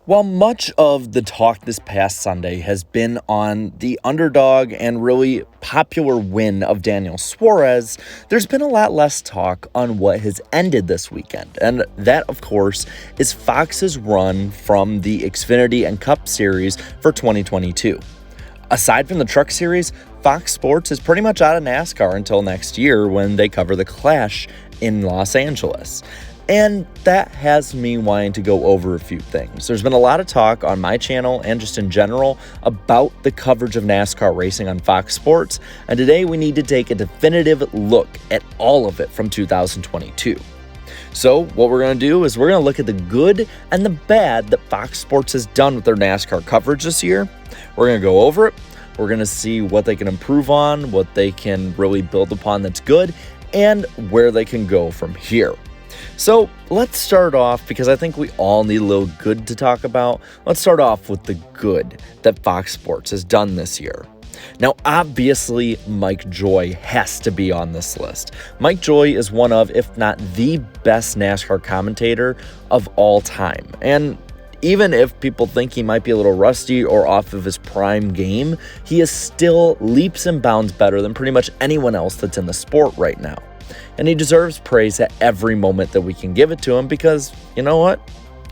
While much of the talk this past Sunday has been on the underdog and really popular win of Daniel Suarez, there's been a lot less talk on what has ended this weekend. And that, of course, is Fox's run from the Xfinity and Cup Series for 2022. Aside from the Truck Series, Fox Sports is pretty much out of NASCAR until next year when they cover the Clash in Los Angeles. And that has me wanting to go over a few things. There's been a lot of talk on my channel and just in general about the coverage of NASCAR racing on Fox Sports, and today we need to take a definitive look at all of it from 2022. So what we're going to do is we're going to look at the good and the bad that Fox Sports has done with their NASCAR coverage this year. We're going to go over it. We're going to see what they can improve on, what they can really build upon that's good, and where they can go from here. So let's start off, because I think we all need a little good to talk about. Let's start off with the good that Fox Sports has done this year. Now, obviously, Mike Joy has to be on this list. Mike Joy is one of, if not the best NASCAR commentator of all time. And even if people think he might be a little rusty or off of his prime game, he is still leaps and bounds better than pretty much anyone else that's in the sport right now. And he deserves praise at every moment that we can give it to him, because, you know what?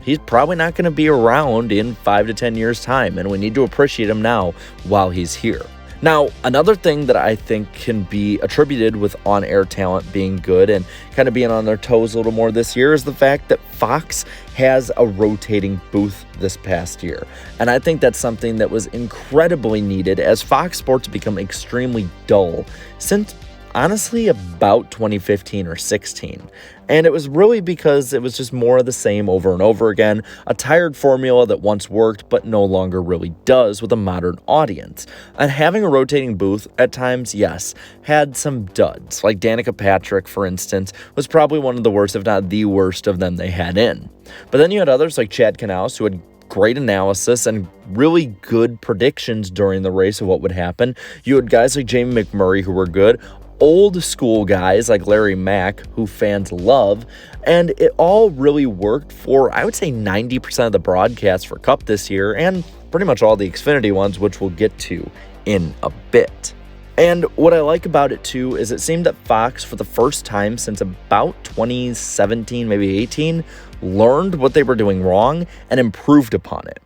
He's probably not going to be around in 5 to 10 years' time, and we need to appreciate him now while he's here. Now, another thing that I think can be attributed with on-air talent being good and kind of being on their toes a little more this year is the fact that Fox has a rotating booth this past year. And I think that's something that was incredibly needed as Fox Sports become extremely dull since honestly about 2015 or 16. And it was really because it was just more of the same over and over again, a tired formula that once worked but no longer really does with a modern audience. And having a rotating booth at times, yes, had some duds. Like Danica Patrick, for instance, was probably one of the worst, if not the worst of them they had in. But then you had others like Chad Knaus, who had great analysis and really good predictions during the race of what would happen. You had guys like Jamie McMurray who were good, old school guys like Larry Mack, who fans love, and it all really worked for, I would say, 90% of the broadcasts for Cup this year, and pretty much all the Xfinity ones, which we'll get to in a bit. And what I like about it too is it seemed that Fox, for the first time since about 2017, maybe 18, learned what they were doing wrong and improved upon it.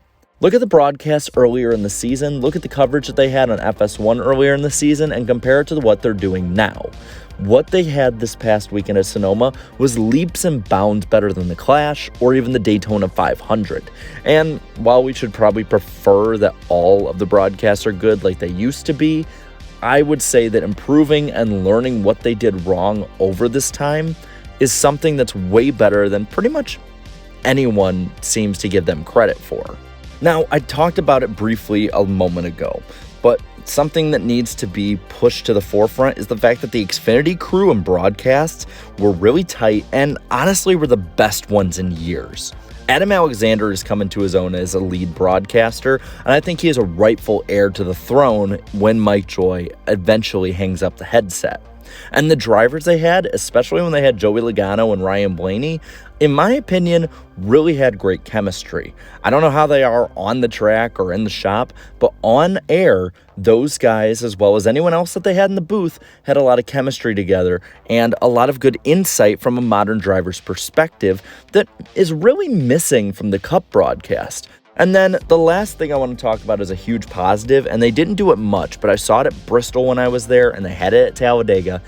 Look at the broadcasts earlier in the season, look at the coverage that they had on FS1 earlier in the season, and compare it to what they're doing now. What they had this past weekend at Sonoma was leaps and bounds better than the Clash or even the Daytona 500. And while we should probably prefer that all of the broadcasts are good like they used to be, I would say that improving and learning what they did wrong over this time is something that's way better than pretty much anyone seems to give them credit for. Now, I talked about it briefly a moment ago, but something that needs to be pushed to the forefront is the fact that the Xfinity crew and broadcasts were really tight and honestly were the best ones in years. Adam Alexander is coming to his own as a lead broadcaster, and I think he is a rightful heir to the throne when Mike Joy eventually hangs up the headset. And the drivers they had, especially when they had Joey Logano and Ryan Blaney, in my opinion, really had great chemistry. I don't know how they are on the track or in the shop, but on air, those guys, as well as anyone else that they had in the booth, had a lot of chemistry together and a lot of good insight from a modern driver's perspective that is really missing from the Cup broadcast. And then the last thing I want to talk about is a huge positive, and they didn't do it much, but I saw it at Bristol when I was there, and they had it at Talladega,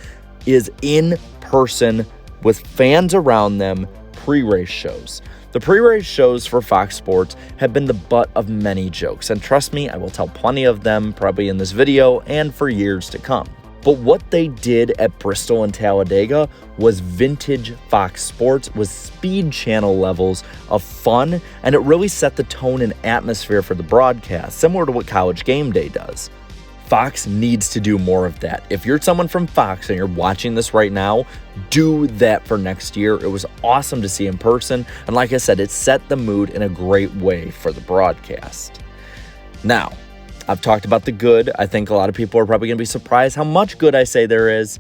is in person with fans around them pre-race shows. The pre-race shows for Fox Sports have been the butt of many jokes, and trust me, I will tell plenty of them probably in this video and for years to come. But what they did at Bristol and Talladega was vintage Fox Sports with Speed Channel levels of fun, and it really set the tone and atmosphere for the broadcast, similar to what College Game Day does. Fox needs to do more of that. If you're someone from Fox and you're watching this right now, do that for next year. It was awesome to see in person, and like I said, it set the mood in a great way for the broadcast. Now, I've talked about the good. I think a lot of people are probably going to be surprised how much good I say there is.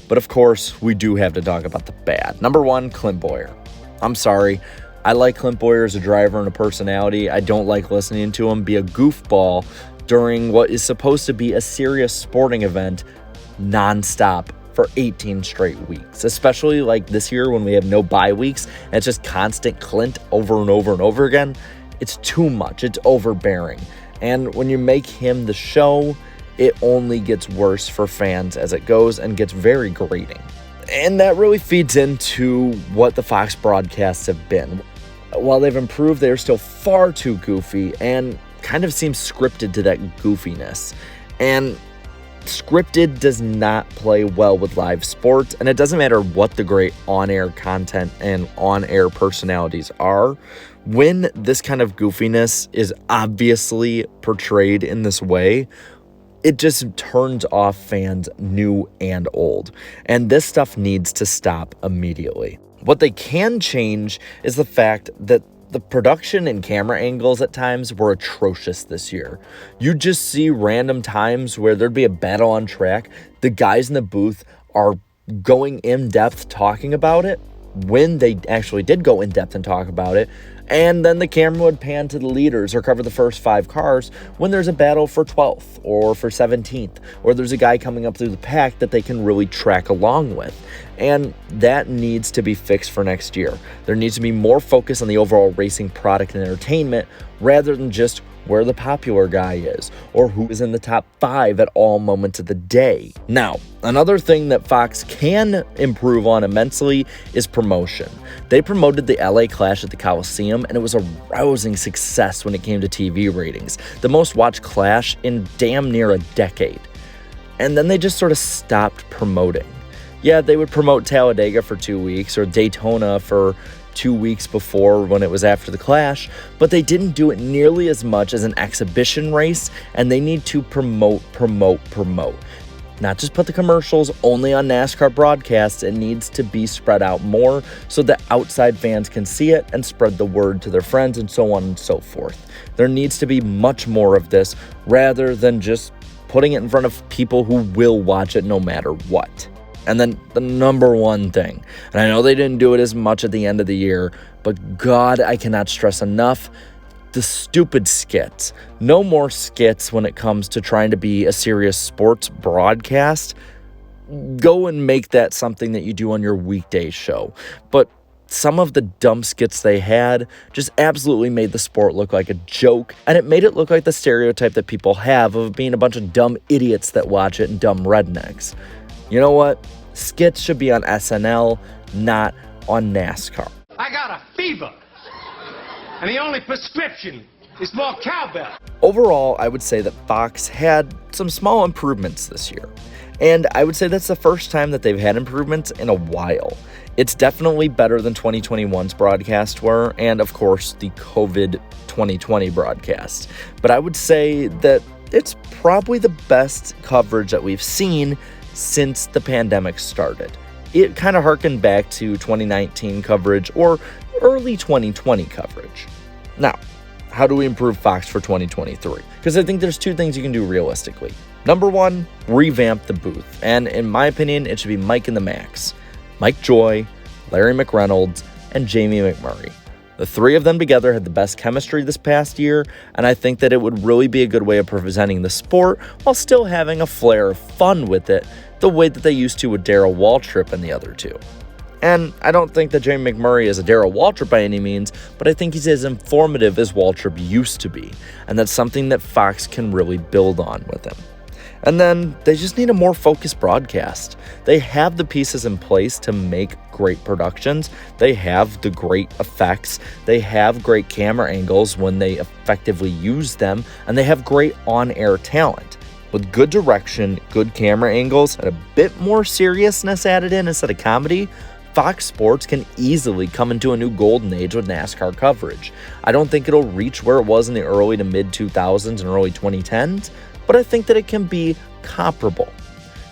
But of course, we do have to talk about the bad. Number one, Clint Bowyer. I'm sorry. I like Clint Bowyer as a driver and a personality. I don't like listening to him be a goofball during what is supposed to be a serious sporting event nonstop for 18 straight weeks, especially like this year when we have no bye weeks and it's just constant Clint over and over and over again. It's too much. It's overbearing. And when you make him the show, it only gets worse for fans as it goes and gets very grating. And that really feeds into what the Fox broadcasts have been. While they've improved, they're still far too goofy and kind of seem scripted to that goofiness. And scripted does not play well with live sports, and it doesn't matter what the great on-air content and on-air personalities are. When this kind of goofiness is obviously portrayed in this way, it just turns off fans new and old. And this stuff needs to stop immediately. What they can change is the fact that the production and camera angles at times were atrocious this year. You just see random times where there'd be a battle on track. The guys in the booth are going in depth talking about it when they actually did go in depth and talk about it. And then the camera would pan to the leaders or cover the first 5 cars when there's a battle for 12th or for 17th, or there's a guy coming up through the pack that they can really track along with. And that needs to be fixed for next year. There needs to be more focus on the overall racing product and entertainment rather than just where the popular guy is or who is in the top 5 at all moments of the day. Now, another thing that Fox can improve on immensely is promotion. They promoted the LA Clash at the Coliseum, and it was a rousing success when it came to TV ratings, the most watched Clash in damn near a decade. And then they just sort of stopped promoting. Yeah, they would promote Talladega for 2 weeks or Daytona for 2 weeks before when it was after the Clash, but they didn't do it nearly as much as an exhibition race, and they need to promote. Not just put the commercials only on NASCAR broadcasts. It needs to be spread out more so that outside fans can see it and spread the word to their friends and so on and so forth. There needs to be much more of this rather than just putting it in front of people who will watch it no matter what. And then the number one thing, and I know they didn't do it as much at the end of the year, but God, I cannot stress enough, the stupid skits. No more skits when it comes to trying to be a serious sports broadcast. Go and make that something that you do on your weekday show. But some of the dumb skits they had just absolutely made the sport look like a joke, and it made it look like the stereotype that people have of being a bunch of dumb idiots that watch it and dumb rednecks. You know what? Skits should be on SNL, not on NASCAR. I got a fever, and the only prescription is more cowbell. Overall, I would say that Fox had some small improvements this year. And I would say that's the first time that they've had improvements in a while. It's definitely better than 2021's broadcasts were, and of course, the COVID 2020 broadcast. But I would say that it's probably the best coverage that we've seen since the pandemic started. It kind of harkened back to 2019 coverage or early 2020 coverage. Now, how do we improve Fox for 2023? Because I think there's 2 things you can do realistically. Number 1, revamp the booth. And in my opinion, it should be Mike and the Max. Mike Joy, Larry McReynolds, and Jamie McMurray. The 3 of them together had the best chemistry this past year, and I think that it would really be a good way of presenting the sport while still having a flair of fun with it, the way that they used to with Darrell Waltrip and the other 2. And I don't think that Jamie McMurray is a Darrell Waltrip by any means, but I think he's as informative as Waltrip used to be, and that's something that Fox can really build on with him. And then they just need a more focused broadcast. They have the pieces in place to make great productions. They have the great effects. They have great camera angles when they effectively use them. And they have great on-air talent. With good direction, good camera angles, and a bit more seriousness added in instead of comedy, Fox Sports can easily come into a new golden age with NASCAR coverage. I don't think it'll reach where it was in the early to mid 2000s and early 2010s, but I think that it can be comparable.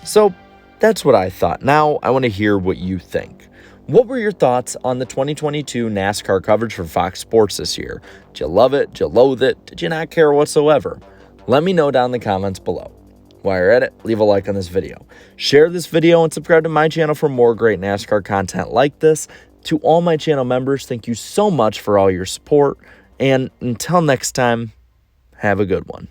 So that's what I thought. Now I want to hear what you think. What were your thoughts on the 2022 NASCAR coverage for Fox Sports this year? Did you love it? Did you loathe it? Did you not care whatsoever? Let me know down in the comments below. While you're at it, leave a like on this video. Share this video and subscribe to my channel for more great NASCAR content like this. To all my channel members, thank you so much for all your support. And until next time, have a good one.